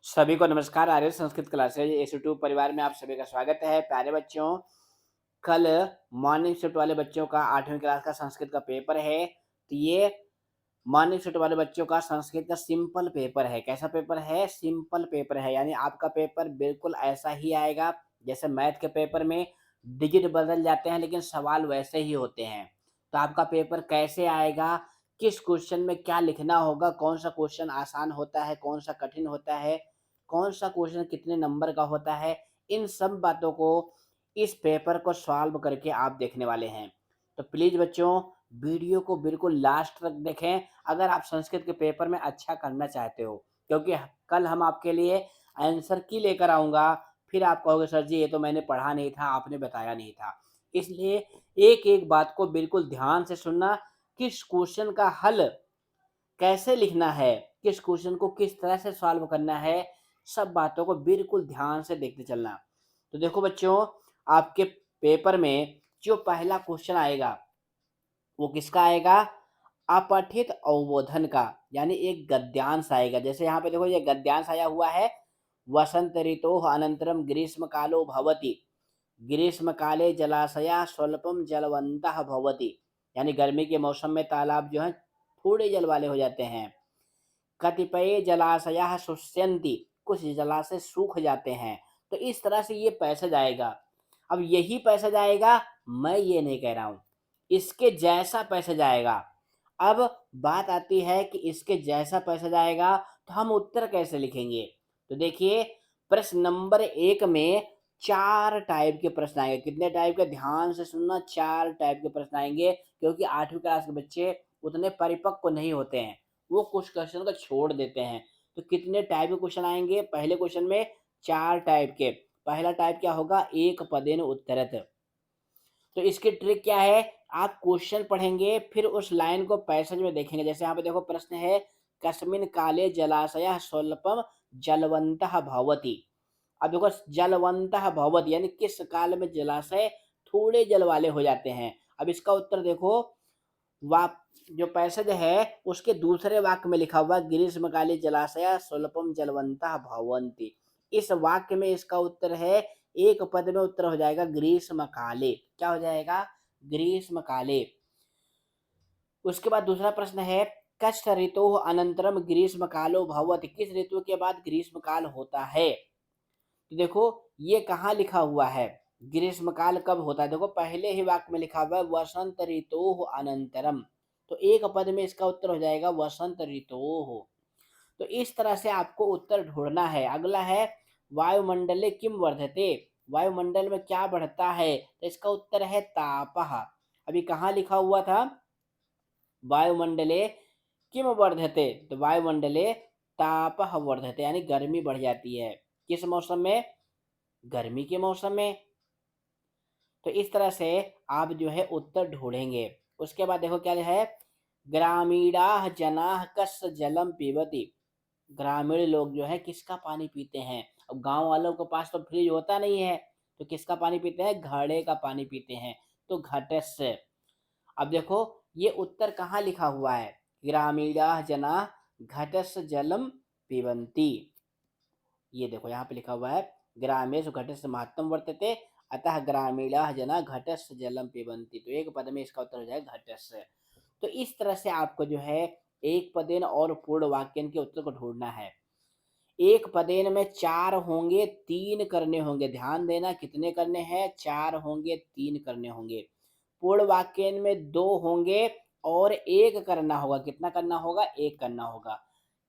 सभी को नमस्कार। आर्य संस्कृत क्लासेज एस2 परिवार में आप सभी का स्वागत है। प्यारे बच्चों, कल मॉर्निंग शिफ्ट वाले बच्चों का 8वीं क्लास का संस्कृत का पेपर है। तो ये मॉर्निंग शिफ्ट वाले बच्चों का संस्कृत का सिंपल पेपर है। कैसा पेपर है? सिंपल पेपर है, यानी आपका पेपर बिल्कुल ऐसा ही आएगा जैसे मैथ के पेपर में डिजिट बदल जाते हैं लेकिन सवाल वैसे ही होते हैं। तो आपका पेपर कैसे आएगा, किस क्वेश्चन में क्या लिखना होगा, कौन सा क्वेश्चन आसान होता है, कौन सा कठिन होता है, कौन सा क्वेश्चन कितने नंबर का होता है, इन सब बातों को इस पेपर को सॉल्व करके आप देखने वाले हैं। तो प्लीज़ बच्चों, वीडियो को बिल्कुल लास्ट तक देखें अगर आप संस्कृत के पेपर में अच्छा करना चाहते हो, क्योंकि कल हम आपके लिए आंसर की लेकर आऊँगा, फिर आप कहोगे सर जी ये तो मैंने पढ़ा नहीं था, आपने बताया नहीं था। इसलिए एक-एक बात को बिल्कुल ध्यान से सुनना, किस क्वेश्चन का हल कैसे लिखना है, किस क्वेश्चन को किस तरह से सॉल्व करना है, सब बातों को बिल्कुल ध्यान से देखते चलना। तो देखो बच्चों, आपके पेपर में जो पहला क्वेश्चन आएगा, वो किसका आएगा? अपठित अवबोधन का, यानी एक गद्यांश आएगा। जैसे यहाँ पे देखो ये गद्यांश आया हुआ है, वसंत ऋतोः अनन्तरं ग्रीष्म कालो भवति। ग्रीष्म काले जलाशया स्वल्पम जलवन्तः भवति, यानी गर्मी के मौसम में तालाब जो है थोड़े जल वाले हो जाते हैं। कतिपय जलाशयाः शुष्यन्ति, कुछ जलाशय सूख जाते हैं। तो इस तरह से ये पैसेज आएगा। अब यही पैसेज आएगा, मैं ये नहीं कह रहा हूँ, इसके जैसा पैसेज आएगा। अब बात आती है कि इसके जैसा पैसेज आएगा तो हम उत्तर कैसे लिखेंगे? तो देखिए, प्रश्न नंबर 1 में 4 टाइप के प्रश्न आएंगे। कितने टाइप के? ध्यान से सुनना, 4 टाइप के प्रश्न आएंगे, क्योंकि 8वीं क्लास के बच्चे उतने परिपक्व नहीं होते हैं, वो कुछ क्वेश्चन को छोड़ देते हैं। तो कितने टाइप के क्वेश्चन आएंगे? पहले क्वेश्चन में 4 टाइप के। पहला टाइप क्या होगा? एक पदेन उत्तरत। तो इसकी ट्रिक क्या है? आप क्वेश्चन पढ़ेंगे, फिर उस लाइन को पैसेज में देखेंगे। जैसे यहाँ पे देखो प्रश्न है, कस्मिन काले जलाशयः स्वल्पम जलवन्तः भवति। अब देखो जलवन्तः भवति यानी किस काल में जलाशय थोड़े जल वाले हो जाते हैं। अब इसका उत्तर देखो, वाक जो पैसेज है उसके दूसरे वाक्य में लिखा हुआ है, ग्रीष्मकाले जलाशय स्वल्पम जलवन्तः भवन्ति। इस वाक्य में इसका उत्तर है, एक पद में उत्तर हो जाएगा ग्रीष्मकाले। क्या हो जाएगा? ग्रीष्मकाले। उसके बाद दूसरा प्रश्न है, कस्य ऋतोः अनन्तरं ग्रीष्मकालो भवति, किस ऋतु के बाद ग्रीष्मकाल होता है? तो देखो ये कहाँ लिखा हुआ है, ग्रीष्मकाल कब होता है? देखो पहले ही वाक्य में लिखा हुआ है वसंत ऋतोः अनंतरम। तो एक पद में इसका उत्तर हो जाएगा वसंत ऋतोः। तो इस तरह से आपको उत्तर ढूंढना है। अगला है, वायुमंडले किम वर्धते, वायुमंडल में क्या बढ़ता है? तो इसका उत्तर है तापः। अभी कहाँ लिखा हुआ था? वायुमंडले किम वर्धते, तो वायुमंडले तापः वर्धते, यानी गर्मी बढ़ जाती है। किस मौसम में? गर्मी के मौसम में। तो इस तरह से आप जो है उत्तर ढूंढेंगे। उसके बाद देखो क्या है, ग्रामीणाः जनाः कस्य जलम पीबति, ग्रामीण लोग जो है किसका पानी पीते हैं? अब गांव वालों के पास तो फ्रिज होता नहीं है, तो किसका पानी पीते हैं? घड़े का पानी पीते हैं, तो घटस्य। अब देखो ये उत्तर कहाँ लिखा हुआ है, ग्रामीणाः जनाः घटस्य जलम पिबन्ति। ये देखो यहाँ पे लिखा हुआ है, ग्रामेषु घटस्य महत्वम वर्तते, अतः ग्रामीणाः जना घटस्य जलम पिबन्ति। तो एक पद में इसका उत्तर हो जाएगा घटस्य। तो इस तरह से आपको जो है एक पदेन और पूर्ण वाक्यन के उत्तर को ढूंढना है। एक पदेन में 4 होंगे, 3 करने होंगे। ध्यान देना, कितने करने हैं? 4 होंगे, 3 करने होंगे। पूर्ण वाक्यन में 2 होंगे और 1 करना होगा। कितना करना होगा? 1 करना होगा।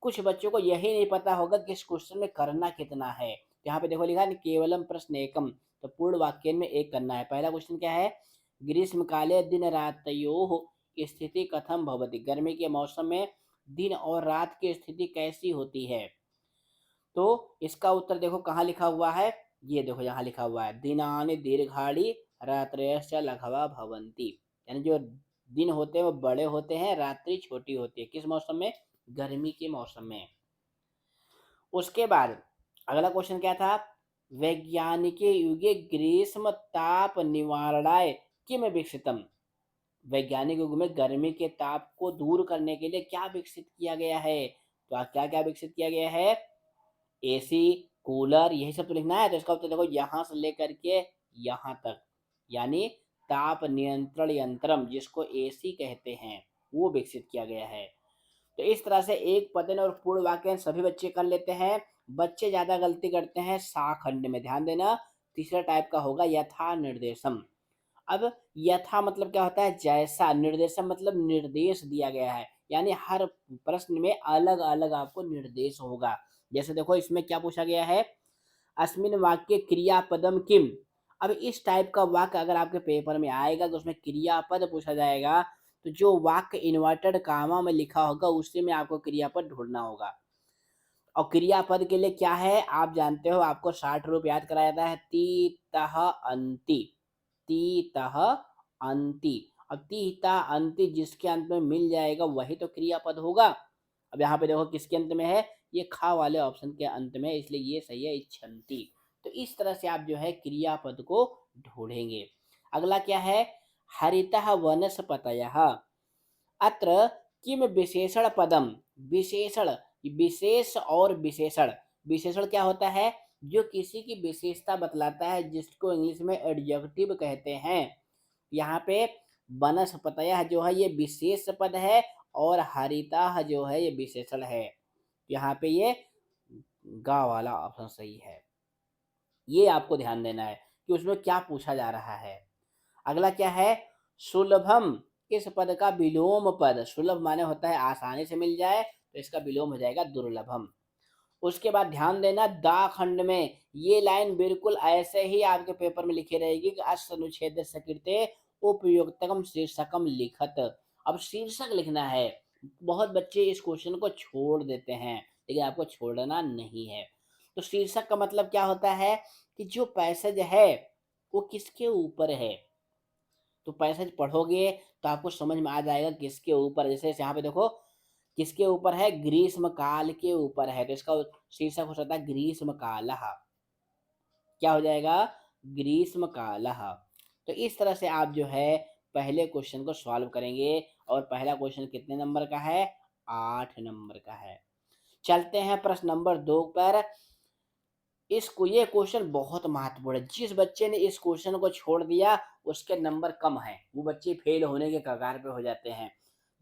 कुछ बच्चों को यही नहीं पता होगा कि इस क्वेश्चन में करना कितना है। यहाँ पे देखो लिखा है केवलम प्रश्न एकम, तो पूर्ण वाक्य में 1 करना है। पहला क्वेश्चन क्या है? ग्रीष्मकाले दिन रातयोः स्थिति कथम भवति, गर्मी के मौसम में दिन और रात की स्थिति कैसी होती है? तो इसका उत्तर देखो कहाँ लिखा हुआ है, ये देखो यहाँ लिखा हुआ है, दिनानि दीर्घाणि रात्रयश्च लघवा भवन्ति, यानी जो दिन होते हैं वो बड़े होते हैं, रात्रि छोटी होती है। किस मौसम में? गर्मी के मौसम में। उसके बाद अगला क्वेश्चन क्या था? वैज्ञानिके युगे ग्रीष्म ताप निवारणाय किम विकसितम, वैज्ञानिक युग में गर्मी के ताप को दूर करने के लिए क्या विकसित किया गया है? तो क्या क्या विकसित किया गया है? एसी, कूलर यही सब तो लिखना है। तो इसका उत्तर देखो यहाँ से लेकर के यहाँ तक, यानी ताप नियंत्रण यंत्रम जिसको एसी कहते हैं, वो विकसित किया गया है। तो इस तरह से एक पदन और पूर्ण वाक्यांश सभी बच्चे कर लेते हैं। बच्चे ज़्यादा गलती करते हैं सा खंड में, ध्यान देना। तीसरा टाइप का होगा यथा निर्देशम। अब यथा मतलब क्या होता है, जैसा, निर्देशम मतलब निर्देश दिया गया है, यानी हर प्रश्न में अलग अलग आपको निर्देश होगा। जैसे देखो इसमें क्या पूछा गया है, अस्मिन वाक्य क्रियापदम किम। अब इस टाइप का वाक्य अगर आपके पेपर में आएगा तो उसमें क्रियापद पूछा जाएगा, तो जो वाक्य इन्वर्टेड कामा में लिखा होगा उसी में आपको क्रियापद ढूंढना होगा। और क्रियापद के लिए क्या है आप जानते हो, आपको 60 रूप याद कराया जाता है, ती तह अंति, ती तह अंति। अब ती तह अंति जिसके अंत में मिल जाएगा वही तो क्रियापद होगा। अब यहाँ पे देखो किसके अंत में है, ये खा वाले ऑप्शन के अंत में है, इसलिए ये सही है इच्छन्ति। तो इस तरह से आप जो है क्रियापद को ढूंढेंगे। अगला क्या है, हरितः वनस्पतयः। अत्र किम विशेषण पदम, विशेषण, विशेष और विशेषण। विशेषण क्या होता है, जो किसी की विशेषता बतलाता है, जिसको इंग्लिश में एडजेक्टिव कहते हैं। यहाँ पे वनस्पतयः जो है ये विशेष पद है और हरितः जो है ये विशेषण है। यहाँ पे ये गा वाला ऑप्शन सही है। ये आपको ध्यान देना है कि उसमें क्या पूछा जा रहा है। अगला क्या है, सुलभम, इस पद का विलोम पद, सुलभ माने होता है आसानी से मिल जाए, तो इसका विलोम हो जाएगा दुर्लभम। उसके बाद ध्यान देना दा खंड में ये लाइन बिल्कुल ऐसे ही आपके पेपर में लिखी रहेगी कि अश्वनुच्छेद सकृते उपयुक्तकम शीर्षकम लिखत। अब शीर्षक लिखना है। बहुत बच्चे इस क्वेश्चन को छोड़ देते हैं, लेकिन आपको छोड़ना नहीं है। तो शीर्षक का मतलब क्या होता है कि जो पैसेज है वो किसके ऊपर है। तो पैसेज पढ़ोगे तो आपको समझ में आ जाएगा किसके ऊपर। जैसे यहाँ पे देखो किसके ऊपर है, ग्रीष्म काल के ऊपर है, तो इसका शीर्षक हो सकता है ग्रीष्म कालः। क्या हो जाएगा, ग्रीष्म कालः। तो इस तरह से आप जो है पहले क्वेश्चन को सॉल्व करेंगे। और पहला क्वेश्चन कितने नंबर का है, 8 नंबर का है। चलते हैं प्रश्न नंबर 2 पर। इसको ये क्वेश्चन बहुत महत्वपूर्ण है। जिस बच्चे ने इस क्वेश्चन को छोड़ दिया उसके नंबर कम है, वो बच्चे फेल होने के कगार पे हो जाते हैं।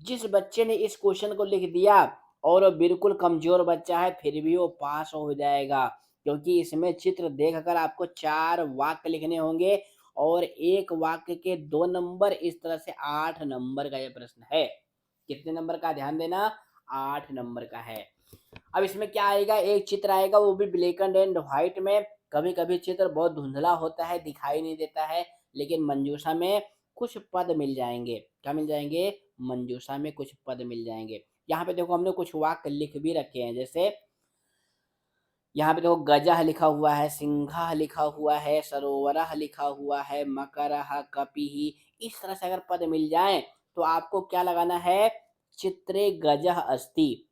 जिस बच्चे ने इस क्वेश्चन को लिख दिया और वो बिल्कुल कमजोर बच्चा है फिर भी वो पास हो जाएगा, क्योंकि इसमें चित्र देखकर आपको 4 वाक्य लिखने होंगे और एक वाक्य के 2 नंबर, इस तरह से 8 नंबर का ये प्रश्न है। कितने नंबर का, ध्यान देना, 8 नंबर का है। अब इसमें क्या आएगा, एक चित्र आएगा वो भी ब्लैक एंड व्हाइट में। कभी कभी चित्र बहुत धुंधला होता है, दिखाई नहीं देता है, लेकिन मंजूषा में कुछ पद मिल जाएंगे। क्या मिल जाएंगे, मंजूषा में कुछ पद मिल जाएंगे। यहाँ पे देखो हमने कुछ वाक्य लिख भी रखे हैं। जैसे यहाँ पे देखो गजः लिखा हुआ है, सिंहः लिखा हुआ है, सरोवरः लिखा हुआ है, मकरः, कपिः। इस तरह से अगर पद मिल जाएं तो आपको क्या लगाना है, चित्रे गजः अस्ति,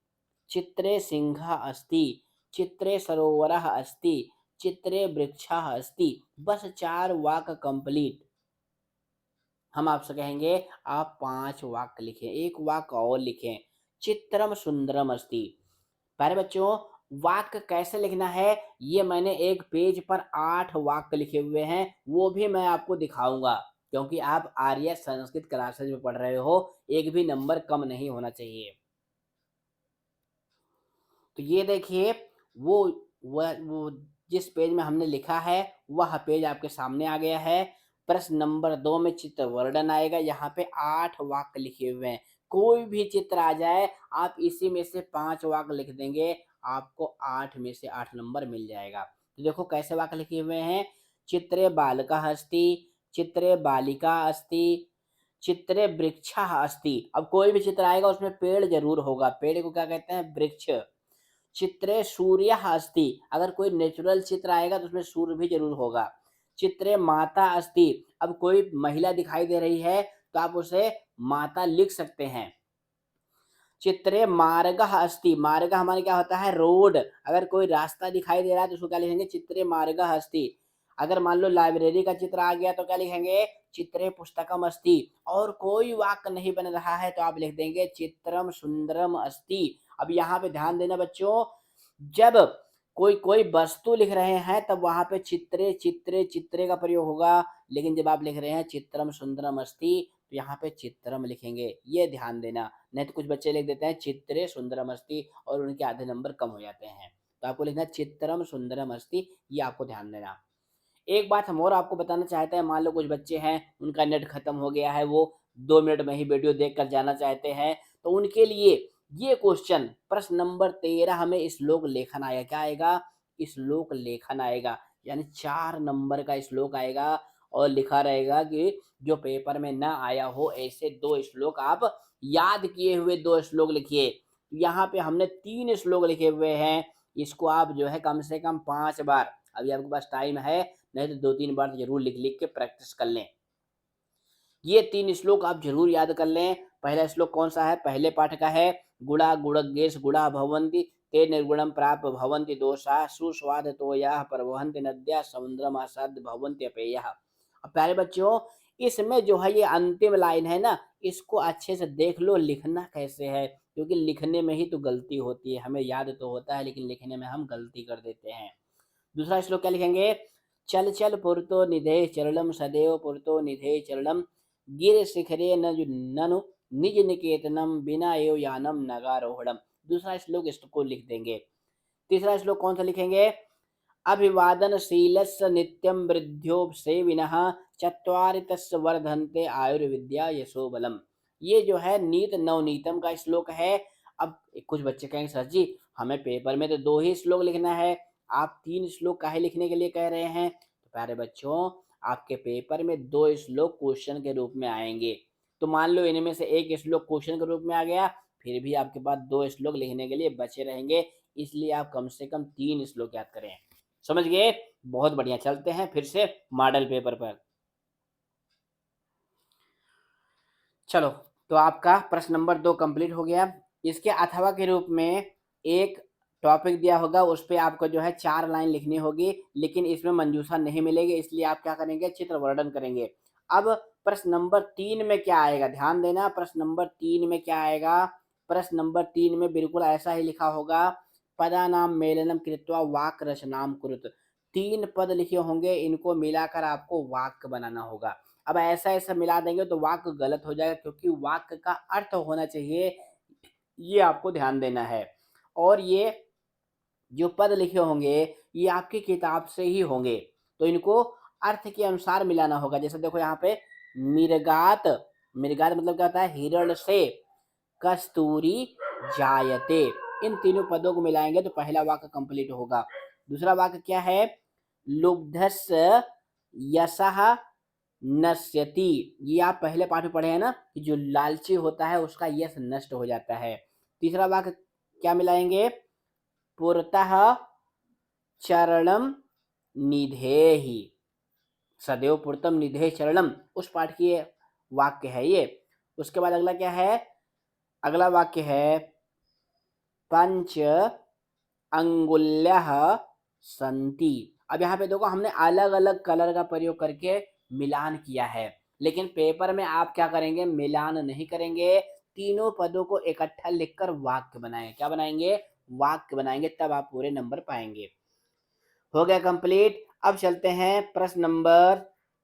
चित्रे सिंहः अस्ति, चित्रे सरोवरः अस्ति, चित्रे वृक्षः अस्ति। बस 4 वाक्य कंप्लीट। हम आपसे कहेंगे आप 5 वाक्य लिखें, एक वाक्य और लिखें, चित्रम सुंदरम अस्ति। प्यारे बच्चों, वाक्य कैसे लिखना है ये मैंने एक पेज पर 8 वाक्य लिखे हुए हैं, वो भी मैं आपको दिखाऊंगा, क्योंकि आप आर्य संस्कृत क्लासेज में पढ़ रहे हो, एक भी नंबर कम नहीं होना चाहिए। तो ये देखिए वो वो जिस पेज में हमने लिखा है वह पेज आपके सामने आ गया है। प्रश्न नंबर 2 में चित्र वर्णन आएगा। यहाँ पे 8 वाक्य लिखे हुए हैं, कोई भी चित्र आ जाए आप इसी में से 5 वाक्य लिख देंगे, आपको 8 में से 8 नंबर मिल जाएगा। तो देखो कैसे वाक्य लिखे हुए हैं, चित्रे बालकः अस्ति, चित्रे बालिका अस्ति, चित्रे वृक्षः अस्ति। अब कोई भी चित्र आएगा उसमें पेड़ जरूर होगा, पेड़ को क्या कहते हैं, वृक्ष। चित्रे सूर्यः अस्ति, अगर कोई नेचुरल चित्र आएगा तो उसमें सूर्य भी जरूर होगा। चित्रे माता अस्ति, अब कोई महिला दिखाई दे रही है तो आप उसे माता लिख सकते हैं। चित्रे मार्गः अस्ति, मार्ग हमारे क्या होता है, रोड। अगर कोई रास्ता दिखाई दे रहा है तो उसको क्या लिखेंगे, चित्रे मार्गः अस्ति। अगर मान लो लाइब्रेरी का चित्र आ गया तो क्या लिखेंगे, चित्रे पुस्तकम अस्ति। और कोई वाक्य नहीं बन रहा है तो आप लिख देंगे चित्रम सुंदरम अस्ति। अब यहाँ पे ध्यान देना बच्चों, जब कोई कोई वस्तु लिख रहे हैं तब वहाँ पे चित्रे चित्रे चित्रे का प्रयोग होगा, लेकिन जब आप लिख रहे हैं चित्रम सुंदरम अस्ति तो यहाँ पे चित्रम लिखेंगे, ये ध्यान देना। नहीं तो कुछ बच्चे लिख देते हैं चित्रे सुंदरम अस्ति और उनके आधे नंबर कम हो जाते हैं। तो आपको लिखना है चित्रम सुंदरम अस्ति, ये आपको ध्यान देना। एक बात हम और आपको बताना चाहते हैं, मान लो कुछ बच्चे हैं उनका नेट खत्म हो गया है, वो 2 मिनट में ही वीडियो देख कर जाना चाहते हैं, तो उनके लिए ये क्वेश्चन प्रश्न नंबर 13 हमें श्लोक लेखन आएगा। क्या आएगा? श्लोक लेखन आएगा, यानी 4 नंबर का श्लोक आएगा और लिखा रहेगा कि जो पेपर में ना आया हो ऐसे 2 श्लोक आप याद किए हुए 2 श्लोक लिखिए। यहाँ पे हमने 3 श्लोक लिखे हुए हैं, इसको आप जो है कम से कम 5 बार, अभी आपके पास टाइम है, नहीं तो 2-3 बार जरूर लिख लिख के प्रैक्टिस कर लें। ये 3 श्लोक आप जरूर याद कर लें। पहला श्लोक कौन सा है? पहले पाठ का है, गुणा गुणज्ञेश गुणा भवन्ति ते निर्गुणं प्राप्य भवन्ति दोषा सुस्वादतोयाः प्रवहन्ति नद्यः समुद्रम् आसाद्य भवन्ति अपेयः। अब प्यारे बच्चों, इसमें जो है ये अंतिम लाइन है ना, इसको अच्छे से देख लो लिखना कैसे है, क्योंकि लिखने में ही तो गलती होती है। हमें याद तो होता है लेकिन लिखने में हम गलती कर देते हैं। दूसरा श्लोक क्या लिखेंगे? चल चल पुरतो निधे चरणम सदैव पुरतो निधे चरणम गिर शिखरे ननु निज निकेतनम बिना एव यानम नगारोहणम। दूसरा श्लोक इसको लिख देंगे। तीसरा श्लोक कौन सा लिखेंगे? अभिवादनशीलस्य नित्यं वृद्ध्यो सेविनः चत्वारि तस्य वर्धन्ते आयुर्विद्या यशो बलम। ये जो है नीत नवनीतम का श्लोक है। अब कुछ बच्चे कहेंगे सर जी हमें पेपर में तो 2 ही श्लोक लिखना है, आप 3 श्लोक काहे लिखने के लिए कह रहे हैं? तो प्यारे बच्चों, आपके पेपर में 2 श्लोक क्वेश्चन के रूप में आएंगे, तो मान लो इनमें से एक श्लोक क्वेश्चन के रूप में आ गया, फिर भी आपके पास 2 श्लोक लिखने के लिए बचे रहेंगे, इसलिए आप कम से कम 3 श्लोक याद करें। समझ गए? बहुत बढ़िया। चलते हैं फिर से मॉडल पेपर पर। चलो, तो आपका प्रश्न नंबर 2 कंप्लीट हो गया। इसके अथवा के रूप में एक टॉपिक दिया होगा, उस पे आपको जो है 4 लाइन लिखनी होगी, लेकिन इसमें मंजूषा नहीं मिलेगी, इसलिए आप क्या करेंगे? चित्र वर्णन करेंगे। अब प्रश्न नंबर 3 में क्या आएगा? ध्यान देना, प्रश्न नंबर 3 में क्या आएगा? प्रश्न नंबर 3 में बिल्कुल ऐसा ही लिखा होगा, पदानां मेलनं कृत्वा वाक् रचनां कुरुत। 3 पद लिखे होंगे, इनको मिलाकर आपको वाक्य बनाना होगा। अब ऐसा-ऐसा मिला देंगे तो वाक्य गलत हो जाएगा, क्योंकि वाक्य का अर्थ होना चाहिए, ये आपको ध्यान देना है। और ये जो पद लिखे होंगे, ये आपकी किताब से ही होंगे, तो इनको अर्थ के अनुसार मिलाना होगा। जैसे देखो यहाँ पे मिर्गात, मिर्गात मतलब क्या होता है? हिरण से, कस्तूरी जायते। इन तीनों पदों को मिलाएंगे तो पहला वाक्य कंप्लीट होगा। दूसरा वाक्य क्या है? लुब्धस्य यशः नश्यति। ये आप पहले पाठ में पढ़े हैं ना कि जो लालची होता है उसका यश नष्ट हो जाता है। तीसरा वाक्य क्या मिलाएंगे? पुरतः चरणम निधेहि, सदैव पुरतम निधे चरणम, उस पाठ की ये वाक्य है ये। उसके बाद अगला क्या है? अगला वाक्य है पंच अंगुल्यः सन्ति। अब यहाँ पे देखो हमने अलग-अलग कलर का प्रयोग करके मिलान किया है, लेकिन पेपर में आप क्या करेंगे? मिलान नहीं करेंगे, तीनों पदों को इकट्ठा लिखकर वाक्य बनाएंगे। क्या बनाएंगे? वाक्य बनाएंगे, तब आप पूरे नंबर पाएंगे। हो गया कंप्लीट। अब चलते हैं प्रश्न नंबर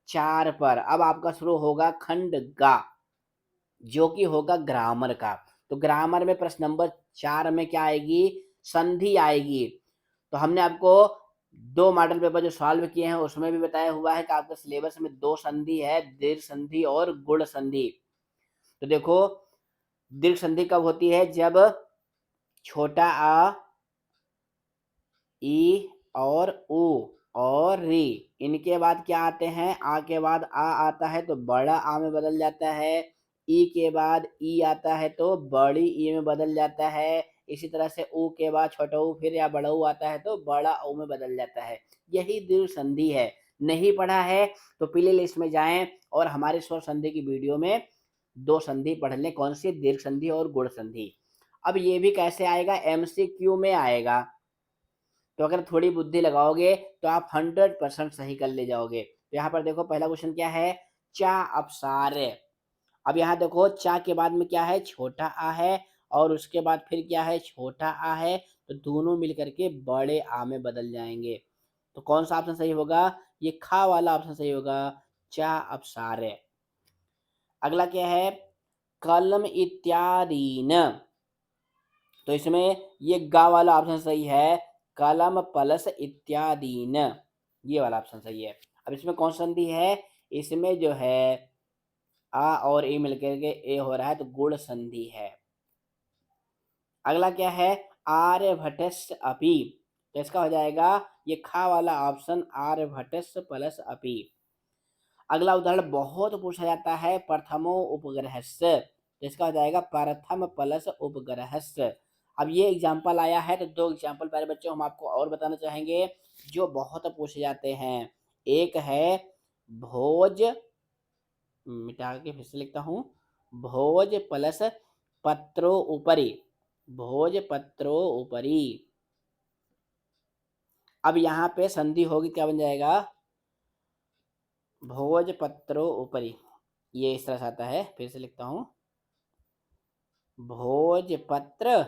4 पर। अब आपका शुरू होगा खंड गा, जो कि होगा ग्रामर का। तो ग्रामर में प्रश्न नंबर 4 में क्या आएगी? संधि आएगी। तो हमने आपको 2 मॉडल पेपर जो सॉल्व किए हैं उसमें भी बताया हुआ है कि आपके सिलेबस में 2 संधि है, दीर्घ संधि और गुण संधि। तो देखो, दीर्घ संधि कब होती है? जब छोटा आ, ई और उ और री, इनके बाद क्या आते हैं? आ के बाद आ आता है तो बड़ा आ में बदल जाता है, ई के बाद ई आता है तो बड़ी ई में बदल जाता है, इसी तरह से ऊ के बाद छोटा ऊ फिर या बड़ा ऊ आता है तो बड़ा ऊ में बदल जाता है। यही दीर्घ संधि है। नहीं पढ़ा है तो प्ले लिस्ट में जाएं और हमारे स्वर संधि की वीडियो में 2 संधि पढ़ लें, कौन सी? दीर्घ संधि और गुण संधि। अब ये भी कैसे आएगा? एमसीक्यू में आएगा, तो अगर थोड़ी बुद्धि लगाओगे तो आप 100% सही कर ले जाओगे। तो यहाँ पर देखो पहला क्वेश्चन क्या है? चा अपसार्य। अब यहाँ देखो चा के बाद में क्या है? छोटा आ है और उसके बाद फिर क्या है? छोटा आ है। तो दोनों मिलकर के बड़े आ में बदल जाएंगे। तो कौन सा ऑप्शन सही होगा? ये खा वाला ऑप्शन सही होगा, चा अपसार्य। अगला क्या है? कलम इत्यादि न, तो इसमें ये गा वाला ऑप्शन सही है, कलम प्लस इत्यादि न, ये वाला ऑप्शन सही है। अब इसमें कौन सा संधि है? इसमें जो है आ और ए मिलकर के ए हो रहा है, तो गुण संधि है। अगला क्या है? आर्यभटस्य अपि, तो इसका हो जाएगा ये खा वाला ऑप्शन, आर्यभटस्य प्लस अपि। अगला उदाहरण बहुत पूछा जाता है, प्रथमो उपग्रहस्य, तो इसका हो जाएगा प्रथम प्लस उपग्रहस्य। अब ये एग्जाम्पल आया है, तो दो एग्जाम्पल प्यारे बच्चों हम आपको और बताना चाहेंगे जो बहुत पूछे जाते हैं। एक है भोज, मिटा के फिर से लिखता हूँ, भोज प्लस पत्रो उपरि, भोज पत्रो उपरि। अब यहाँ पे संधि होगी, क्या बन जाएगा? भोज पत्रो उपरि, ये इस तरह से आता है, फिर से लिखता हूँ, भोजपत्र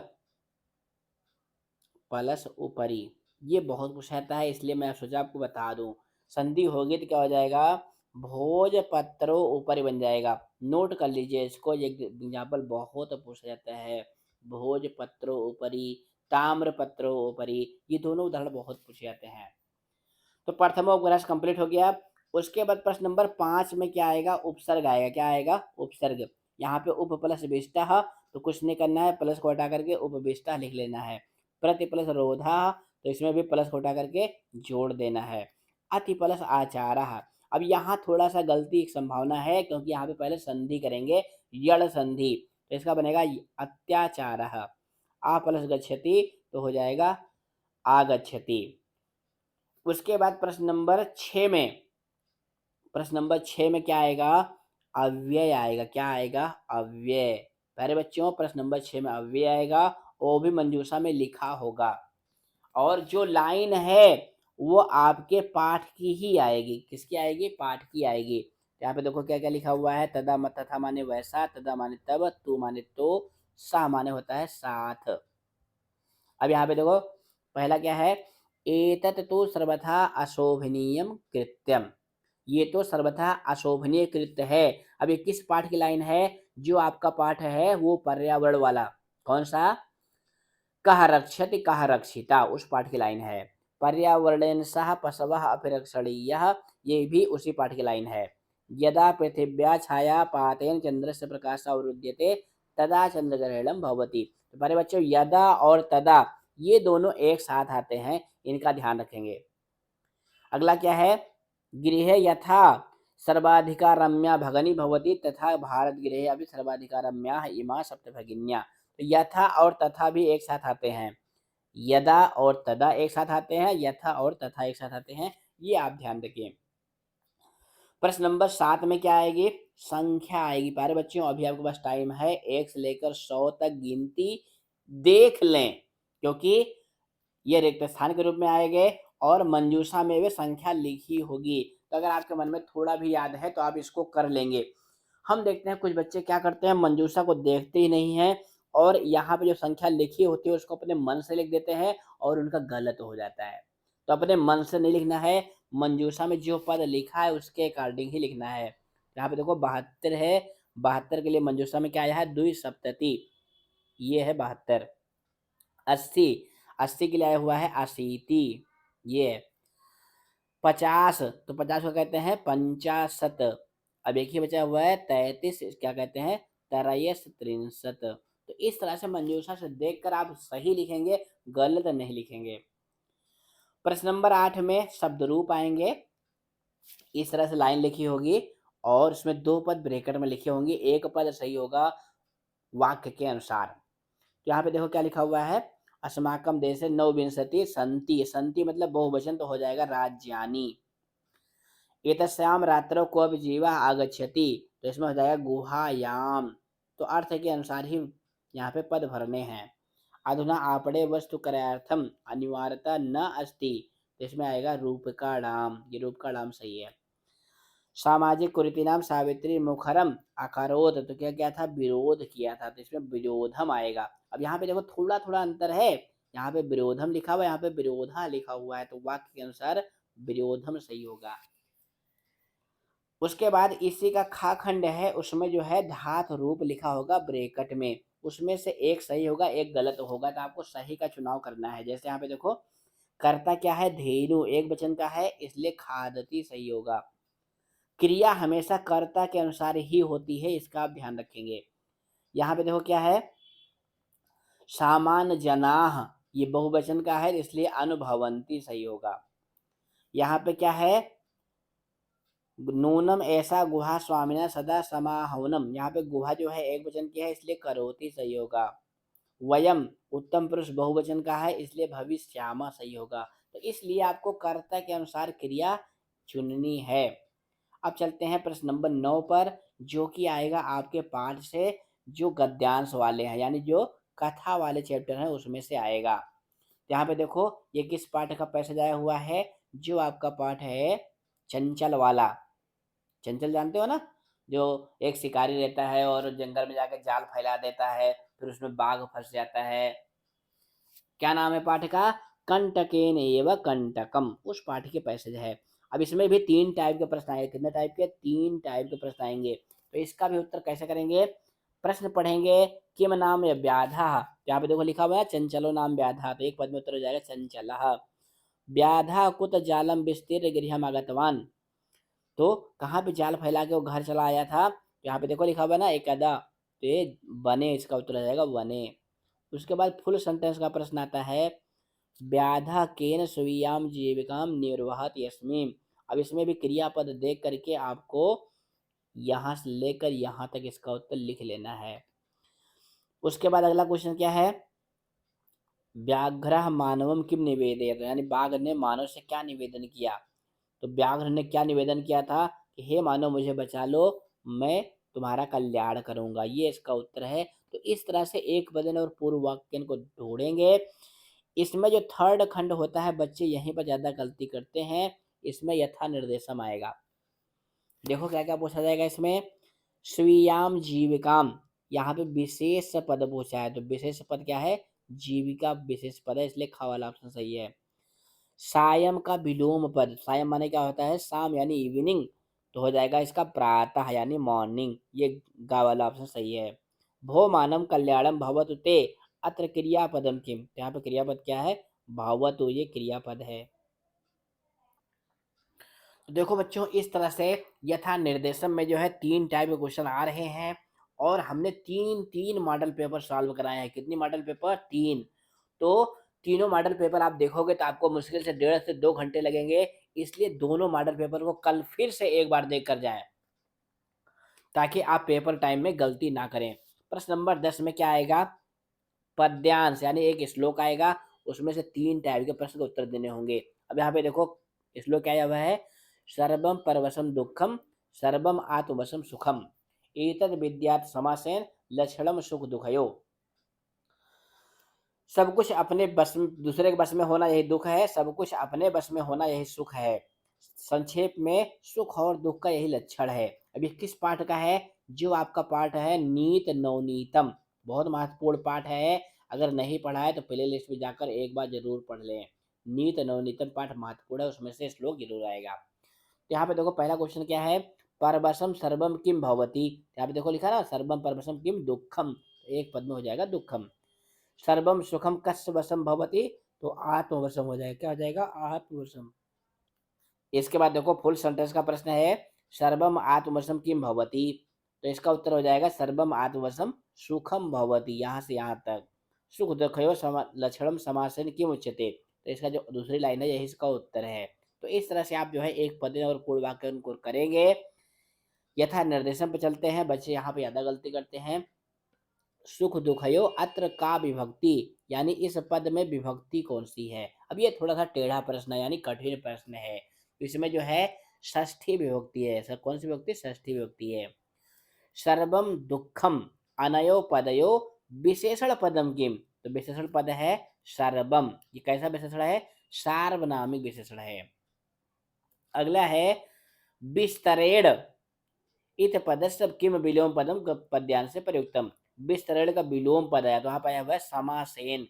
प्लस उपरि। ये बहुत पूछा जाता है, इसलिए मैं सोचा आपको बता दूं। संधि होगी तो क्या हो जाएगा? भोजपत्रो उपरि बन जाएगा। नोट कर लीजिए इसको, ये एग्जाम्पल बहुत पूछा जाता है। भोजपत्रो उपरि, ताम्रपत्रो उपरि, ये दोनों उदाहरण बहुत पूछे जाते हैं। तो प्रथमोपन्यास कंप्लीट हो गया। उसके बाद प्रश्न नंबर 5 में क्या आएगा? उपसर्ग आएगा। क्या आएगा? उपसर्ग। यहाँ पे उप प्लस विष्टा, तो कुछ नहीं करना है, प्लस को हटा करके उपविष्टा लिख लेना है। प्रति प्लस रोधा, तो इसमें भी प्लस को हटा करके जोड़ देना है। अति प्लस आचारः, अब यहाँ थोड़ा सा गलती की संभावना है, क्योंकि यहाँ पे पहले संधि करेंगे, यड़ संधि, तो इसका बनेगा अत्याचारः। आ प्लस गच्छति, तो हो जाएगा आगच्छति। उसके बाद प्रश्न नंबर 6 में, प्रश्न नंबर 6 में क्या आएगा? अव्यय आएगा। क्या आएगा? अव्यय। प्यारे बच्चों प्रश्न नंबर 6 में अव्यय आएगा, वो भी मंजूषा में लिखा होगा, और जो लाइन है वो आपके पाठ की ही आएगी। किसकी आएगी? पाठ की आएगी। यहाँ पे देखो क्या क्या लिखा हुआ है, तदा मत तथा माने वैसा, तदा माने तब, तू माने तो, सा माने होता है साथ। अब यहाँ पे देखो पहला क्या है? एतत् तो सर्वथा अशोभनीयम कृत्यम, ये तो सर्वथा अशोभनीय कृत्य है। अब ये किस पाठ की लाइन है? जो आपका पाठ है वो पर्यावरण वाला, कौन सा? कह रक्षति कह रक्षिता, उस पाठ की लाइन है। पर्यावरणेन सह पशवः अभिरक्षणीयः, ये भी उसी पाठ की लाइन है। यदा पृथिव्या छाया पातेन चंद्रस्य प्रकाशः अवरुध्यते तदा चंद्रग्रहणं भवति। तो प्यारे बच्चों यदा और तदा ये दोनों एक साथ आते हैं, इनका ध्यान रखेंगे। अगला क्या है? गृह यथा सर्वाधिका रम्या भगनी भवती तथा भारत गृह अभी सर्वाधिका रम्या इमा सप्त भगिन्या, तो यथा और तथा भी एक साथ आते हैं, यदा और तदा एक साथ आते हैं, यथा और तथा एक साथ आते हैं, ये आप ध्यान रखिए। प्रश्न नंबर 7 में क्या आएगी? संख्या आएगी। प्यारे बच्चों अभी आपके पास टाइम है, 1 से लेकर 100 तक गिनती देख लें, क्योंकि ये रिक्त स्थान के रूप में आएंगे और मंजूषा में वे संख्या लिखी होगी। तो अगर आपके मन में थोड़ा भी याद है तो आप इसको कर लेंगे। हम देखते हैं कुछ बच्चे क्या करते हैं, मंजूषा को देखते ही नहीं है, और यहाँ पे जो संख्या लिखी होती है उसको अपने मन से लिख देते हैं, और उनका गलत हो जाता है। तो अपने मन से नहीं लिखना है, मंजूषा में जो पद लिखा है उसके अकॉर्डिंग ही लिखना है। यहाँ पे देखो 72 है, 72 के लिए मंजूषा में क्या आया है? द्विसप्तति, ये है 72। 80, 80 के लिए आया हुआ है अशीति, ये है। 50, तो 50 को कहते हैं पंचाशत। अब एक ही बचा हुआ है 33, क्या कहते हैं? त्रयस त्रिंशत। तो इस तरह से मंजूषा से देखकर आप सही लिखेंगे, गलत नहीं लिखेंगे। प्रश्न नंबर 8 में शब्द रूप आएंगे, इस तरह से लाइन लिखी होगी और उसमें 2 पद ब्रैकेट में लिखे होंगे, एक पद सही होगा वाक्य के अनुसार। तो यहाँ पे देखो क्या लिखा हुआ है, अस्माकम देशे नवविंशति सन्ति, सन्ति मतलब बहुवचन, तो हो जाएगा राज्यानि। एतस्याम रात्रौ क्व जीवः आगच्छति, तो इसमें हो जाएगा गुहायाम। तो अर्थ के अनुसार ही यहाँ पे पद भरने हैं। अधुना आपणे वस्तु क्रयार्थम अनिवार्यता न अस्ति, तो इसमें आएगा रूपकाणाम, ये रूपकाणाम सही है। सामाजिक कुरीतिनाम सावित्री मुखरम अकरोत, तो क्या क्या था? विरोध किया था, तो इसमें विरोधम आएगा। अब यहाँ पे देखो थोड़ा थोड़ा अंतर है, यहाँ पे विरोधम लिखा हुआ है, यहाँ पे विरोधा लिखा हुआ है, तो वाक्य के अनुसार विरोधम सही होगा। उसके बाद इसी का खा खंड है, उसमें जो है धातु रूप लिखा होगा ब्रैकेट में, उसमें से एक सही होगा, एक गलत होगा, तो आपको सही का चुनाव करना है। जैसे यहाँ पे देखो, कर्ता क्या है, धेनु, एक वचन का है, इसलिए खादती सही होगा। क्रिया हमेशा कर्ता के अनुसार ही होती है, इसका आप ध्यान रखेंगे। यहाँ पे देखो क्या है, सामान्य जनाह, ये बहुवचन का है, इसलिए अनुभवंती सही होगा। यहाँ पे क्या है, नूनम ऐसा गुहा स्वामिना सदा समाहवनम, यहाँ पे गुहा जो है एक वचन की है, इसलिए करोति सही होगा। वयम उत्तम पुरुष बहुवचन का है, इसलिए भविष्यामा सही होगा। तो इसलिए आपको कर्ता के अनुसार क्रिया चुननी है। अब चलते हैं प्रश्न नंबर 9 पर, जो कि आएगा आपके पाठ से, जो गद्यांश वाले हैं, यानी जो कथा वाले चैप्टर हैं उसमें से आएगा। यहाँ पे देखो, ये किस पाठ का पैसेज आया हुआ है, जो आपका पाठ है चंचल वाला। चंचल जानते हो ना, जो एक शिकारी रहता है और जंगल में जाकर जाल फैला देता है, फिर उसमें बाघ फंस जाता है। क्या नाम है पाठ का, कंटकेन एव कंटकम, उस पाठ के पैसेज है। अब इसमें भी 3 टाइप के प्रश्न आएंगे, कितने टाइप के, 3 टाइप के प्रश्न आएंगे। तो इसका भी उत्तर कैसे करेंगे, प्रश्न पढ़ेंगे, किम नाम या व्याधा, यहाँ पे देखो लिखा हुआ है चंचलो नाम व्याधा, तो एक पद में उत्तर हो जाएगा चंचलः। व्याधा कुत जालम विस्तीर्य गृहम आगतवान, तो कहाँ पे जाल फैला के वो घर चला आया था, तो यहाँ पे देखो लिखा हुआ है ना एकदा, तो ये बने, इसका उत्तर हो जाएगा वने। उसके बाद फुल सेंटेंस का प्रश्न आता है, व्याधा केन स्वीयाम जीविकाम निर्वहत यस्मिन। अब इसमें भी क्रियापद देख करके आपको यहाँ से लेकर यहाँ तक इसका उत्तर लिख लेना है। उसके बाद अगला क्वेश्चन क्या है, व्याघ्र मानवम किम निवेदयत, यानी बाघ ने मानव से क्या निवेदन किया। तो व्याघ्र ने क्या निवेदन किया था कि हे मानव मुझे बचा लो, मैं तुम्हारा कल्याण करूंगा, ये इसका उत्तर है। तो इस तरह से एक वचन और पूर्व वाक्य को ढूंढेंगे। इसमें जो थर्ड खंड होता है, बच्चे यहीं पर ज्यादा गलती करते हैं, इसमें यथा निर्देशम आएगा। देखो क्या क्या पूछा जाएगा इसमें, स्वीयाम जीविकाम, यहाँ पे विशेष पद पूछा है, तो विशेष पद क्या है, जीविका विशेष पद है, इसलिए खा वाला ऑप्शन सही है। सायं का विलोम पद, सायं माने क्या होता है, शाम यानी इवनिंग, तो हो जाएगा इसका प्रातः यानी मॉर्निंग, ये गा वाला ऑप्शन सही है। भो मानम कल्याणम भवतु ते, अत्र क्रियापदम किम, तो यहाँ पे क्रियापद क्या है, भवतु, ये क्रियापद है। तो देखो बच्चों, इस तरह से यथा निर्देशम में जो है 3 टाइप के क्वेश्चन आ रहे हैं, और हमने 3 मॉडल पेपर सॉल्व कराए हैं। कितनी मॉडल पेपर, 3। तो तीनों मॉडल पेपर आप देखोगे तो आपको मुश्किल से 1.5 से 2 घंटे लगेंगे, इसलिए दोनों मॉडल पेपर को कल फिर से एक बार देख कर जाएं, ताकि आप पेपर टाइम में गलती ना करें। प्रश्न नंबर 10 में क्या आएगा, पद्यांश, यानी एक श्लोक आएगा, उसमें से 3 टाइप के प्रश्न के उत्तर देने होंगे। अब यहाँ पे देखो श्लोक क्या आया हुआ है, सर्वम परवशम दुखम सर्वम आत्मवशम सुखम एतद विद्यात समासेन लक्षणम सुख दुखयो। सब कुछ अपने बस में, दूसरे के बस में होना यही दुख है, सब कुछ अपने बस में होना यही सुख है। संक्षेप में सुख और दुख का यही लक्षण है। अभी किस पाठ का है, जो आपका पाठ है नीत नवनीतम, बहुत महत्वपूर्ण पाठ है, अगर नहीं पढ़ा है तो प्ले लिस्ट में जाकर एक बार जरूर पढ़ लें। नीत नवनीतम पाठ महत्वपूर्ण है, उसमें से श्लोक जरूर आएगा। तो यहाँ पे देखो पहला क्वेश्चन क्या है, परवशम सर्वम किम भवती, यहाँ पे देखो लिखा ना सर्वम परवशम किम दुखम, एक पद में हो जाएगा दुखम। सर्वम सुखम कस्य वशम भवति, तो आत्मवशम हो जाएगा, क्या हो जाएगा, आत्मवशम। इसके बाद देखो फुल सेंटेंस का प्रश्न है, सर्वम आत्मवशम किम भवति, तो इसका उत्तर हो जाएगा सर्वम आत्मवशम सुखम भवति, यहाँ से यहाँ तक। सुख दुखयो लक्षणम समासेन किम उच्यते, तो इसका जो दूसरी लाइन है यही इसका उत्तर है। तो इस तरह से आप जो है एक पद और पूर्ण वाक्य को करेंगे। यथा निर्देशन पे चलते हैं, बच्चे यहाँ पे ज्यादा गलती करते हैं। सुख दुखयो अत्र का विभक्ति, यानी इस पद में विभक्ति कौन सी है। अब ये थोड़ा सा टेढ़ा प्रश्न है, यानी कठिन प्रश्न है। इसमें जो है षष्ठी विभक्ति है, सर कौन सी विभक्ति, षष्ठी विभक्ति है। सर्वम दुखम अनयो पदयो विशेषण पदम किम, तो विशेषण पद है सर्वम, ये कैसा विशेषण है, सार्वनामिक विशेषण है। अगला है विस्तरेण इत पदस्य किम विलोम पदम पद्यांश से प्रयुक्तम, विस्तरण का विलोम पद है, तो यहाँ पाया हुआ है समासेन,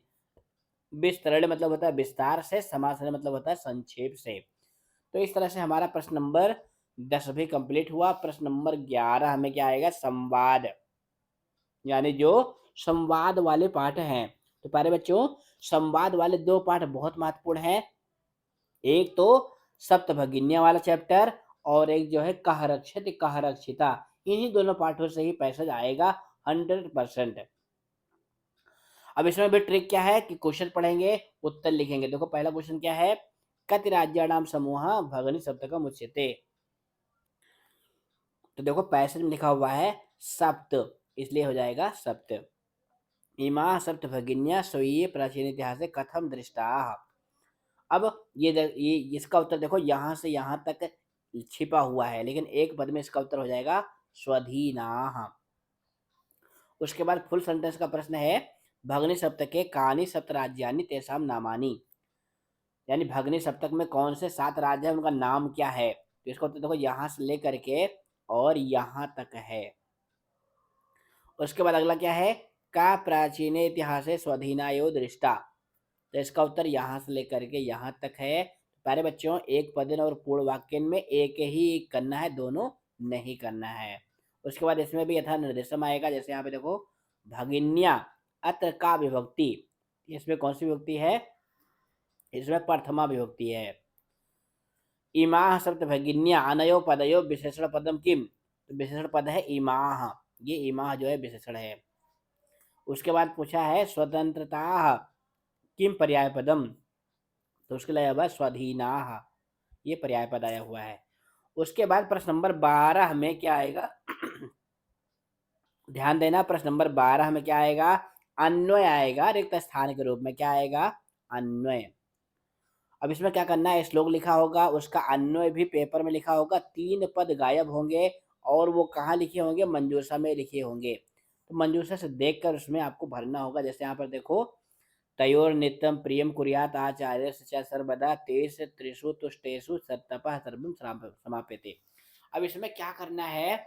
विस्तरण मतलब होता है विस्तार से, समासरण मतलब होता है संक्षेप से। तो इस तरह से हमारा प्रश्न नंबर 10 भी कंप्लीट हुआ। प्रश्न नंबर 11 हमें क्या आएगा? संवाद, यानी जो संवाद वाले पाठ हैं। तो प्यारे बच्चों, संवाद वाले 2 पाठ बहुत महत्वपूर्ण हैं। एक तो सप्तभगिनिया वाला चैप्टर और एक जो है कहरक्षित, कहरक्षिता। इन्हीं दोनों पाठों से ही पैसेज आएगा 100%। अब इसमें भी ट्रिक क्या है कि क्वेश्चन पढ़ेंगे, उत्तर लिखेंगे। देखो पहला क्वेश्चन क्या है? कति राज्याणाम समूह भगनी सप्तकम उच्यते। तो देखो पैसेज में लिखा हुआ है सप्त, इसलिए हो जाएगा सप्त। इमा सप्त भगिन्या स्वीय प्राचीन इतिहास कथम दृष्टा। अब ये इसका उत्तर देखो यहाँ से यहाँ तक छिपा हुआ है, लेकिन एक पद में इसका उत्तर हो जाएगा स्वधीनाः। उसके बाद फुल सेंटेंस का प्रश्न है भगनी सप्तके कानि सप्त राज्यानि तेषां नामानि। यानी भगनी सप्तक में कौन से 7 राज्य हैं, उनका नाम क्या है? तो इसका उत्तर देखो यहाँ से लेकर के और यहाँ तक है। उसके बाद अगला क्या है? का प्राचीन इतिहास स्वधीनायो दृष्टा। तो इसका उत्तर यहाँ से लेकर के यहाँ तक है। प्यारे बच्चों, एक पदन और पूर्ण वाक्य में एक ही करना है, दोनों नहीं करना है। उसके बाद इसमें भी यथा निर्देशम आएगा। जैसे यहाँ पे देखो भगिन्या अत्र का विभक्ति, इसमें कौन सी विभक्ति है? इसमें प्रथमा विभक्ति है। इमाह शब्द भगिन्या अनयो पदयो विशेषण पदम किम। तो विशेषण पद है इमाह, ये इमाह जो है विशेषण है। उसके बाद पूछा है स्वतंत्रता किम पर्याय पदम। तो उसके लिए आया स्वाधीनाः, ये पर्याय पद आया हुआ है। उसके बाद प्रश्न नंबर 12 में क्या आएगा? ध्यान देना, प्रश्न नंबर 12 में क्या आएगा? अन्वय आएगा रिक्त स्थान के रूप में। क्या आएगा? अन्वय। अब इसमें क्या करना है? श्लोक लिखा होगा, उसका अन्वय भी पेपर में लिखा होगा। 3 पद गायब होंगे और वो कहाँ लिखे होंगे? मंजूषा में लिखे होंगे। तो मंजूषा से देखकर उसमें आपको भरना होगा। जैसे यहाँ पर देखो तयोर नित्यम प्रियम कुर्यात आचार्य च सर्वदा तेष त्रिषु तुष्टेषु सत्तपः सर्वं समाप्यते। अब इसमें क्या करना है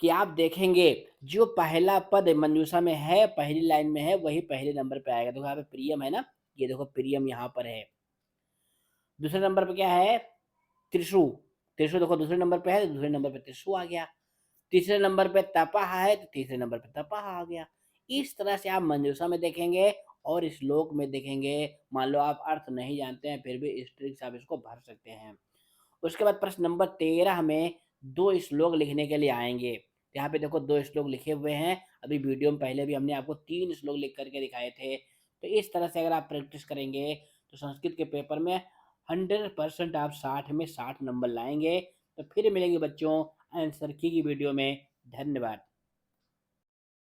कि आप देखेंगे जो पहला पद मंजूषा में है, पहली लाइन में है, वही पहले नंबर पे आएगा। देखो यहाँ पे प्रियम है ना, ये देखो प्रियम यहाँ पर है। दूसरे नंबर पे क्या है? त्रिषु। त्रिषु देखो दूसरे नंबर पे है, तो दूसरे नंबर पे त्रिषु आ गया। तीसरे नंबर पे तपह है, तो तीसरे नंबर पे तपह आ गया। इस तरह से आप मंजूषा में देखेंगे और श्लोक में देखेंगे। मान लो आप अर्थ नहीं जानते हैं, फिर भी इस ट्रिक से आप इसको भर सकते हैं। उसके बाद प्रश्न नंबर 13 में 2 श्लोक लिखने के लिए आएंगे। यहाँ पे देखो 2 श्लोक लिखे हुए हैं। अभी वीडियो में पहले भी हमने आपको 3 श्लोक लिख करके दिखाए थे। तो इस तरह से अगर आप प्रैक्टिस करेंगे तो संस्कृत के पेपर में 100% आप 60 में 60 नंबर लाएंगे। तो फिर मिलेंगे बच्चों आंसर की वीडियो में। धन्यवाद।